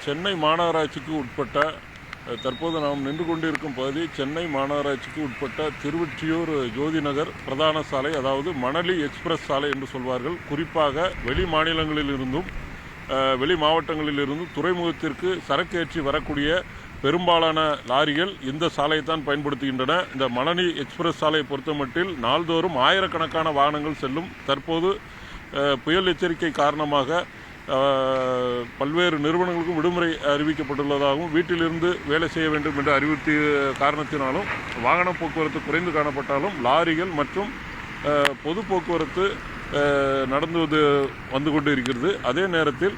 சென்னை மாநகராட்சிக்கு உட்பட்ட தற்போது நாம் நின்று கொண்டிருக்கும் பகுதி சென்னை மாநகராட்சிக்கு உட்பட்ட திருவொற்றியூர் ஜோதி நகர் பிரதான சாலை, அதாவது மணலி எக்ஸ்பிரஸ் சாலை என்று சொல்வார்கள். குறிப்பாக வெளி மாநிலங்களிலிருந்தும் வெளி மாவட்டங்களிலிருந்தும் துறைமுகத்திற்கு சரக்கு ஏற்றி வரக்கூடிய பெரும்பாலான லாரிகள் இந்த சாலையை தான் பயன்படுத்துகின்றன. இந்த மணலி எக்ஸ்பிரஸ் சாலையை பொறுத்தமட்டில் நாள்தோறும் ஆயிரக்கணக்கான வாகனங்கள் செல்லும். தற்போது புயல் எச்சரிக்கை காரணமாக பல்வேறு நிறுவனங்களுக்கும் விடுமுறை அறிவிக்கப்பட்டுள்ளதாகவும் வீட்டிலிருந்து வேலை செய்ய வேண்டும் என்று அறிவுறுத்திய காரணத்தினாலும் வாகன போக்குவரத்து குறைந்து காணப்பட்டாலும் லாரிகள் மற்றும் பொது போக்குவரத்து நடந்து வந்து கொண்டு இருக்கிறது. அதே நேரத்தில்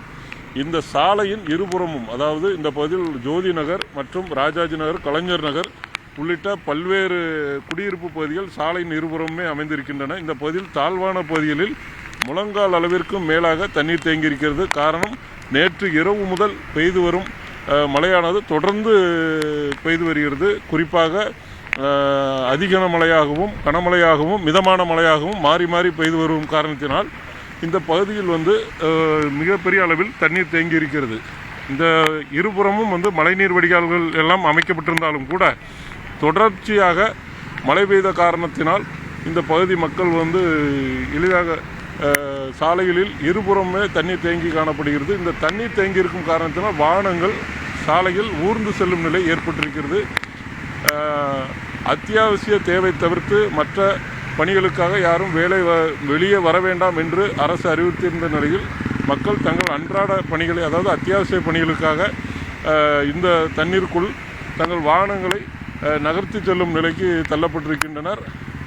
இந்த சாலையின் இருபுறமும், அதாவது இந்த பகுதியில் ஜோதி நகர் மற்றும் ராஜாஜி நகர், கலைஞர் நகர் உள்ளிட்ட பல்வேறு குடியிருப்பு பகுதிகள் சாலையின் இருபுறமே அமைந்திருக்கின்றன. இந்த பகுதியில் தாழ்வான பகுதிகளில் முழங்கால் அளவிற்கும் மேலாக தண்ணீர் தேங்கியிருக்கிறது. காரணம், நேற்று இரவு முதல் பெய்து வரும் மழையானது தொடர்ந்து பெய்து வருகிறது. குறிப்பாக அதிக மழையாகவும் கனமழையாகவும் மிதமான மழையாகவும் மாறி மாறி பெய்து வரும் காரணத்தினால் இந்த பகுதியில் மிகப்பெரிய அளவில் தண்ணீர் தேங்கி இருக்கிறது. இந்த இருபுறமும் மழைநீர் வடிகால்கள் எல்லாம் அமைக்கப்பட்டிருந்தாலும் கூட தொடர்ச்சியாக மழை பெய்த காரணத்தினால் இந்த பகுதி மக்கள் எளிதாக சாலைகளில் இருபுறமே தண்ணீர் தேங்கி காணப்படுகிறது. இந்த தண்ணீர் தேங்கி இருக்கும் காரணத்தினால் வாகனங்கள் சாலையில் ஊர்ந்து செல்லும் நிலை ஏற்பட்டிருக்கிறது. அத்தியாவசிய தேவை தவிர்த்து மற்ற பணிகளுக்காக யாரும் வெளியே வர வேண்டாம் என்று அரசு அறிவித்திருந்த நிலையில் மக்கள் தங்கள் அன்றாட பணிகளை, அதாவது அத்தியாவசிய பணிகளுக்காக இந்த தண்ணீருக்குள் தங்கள் வாகனங்களை நகர்த்தி செல்லும் நிலைக்கு தள்ளப்பட்டிருக்கின்றனர்.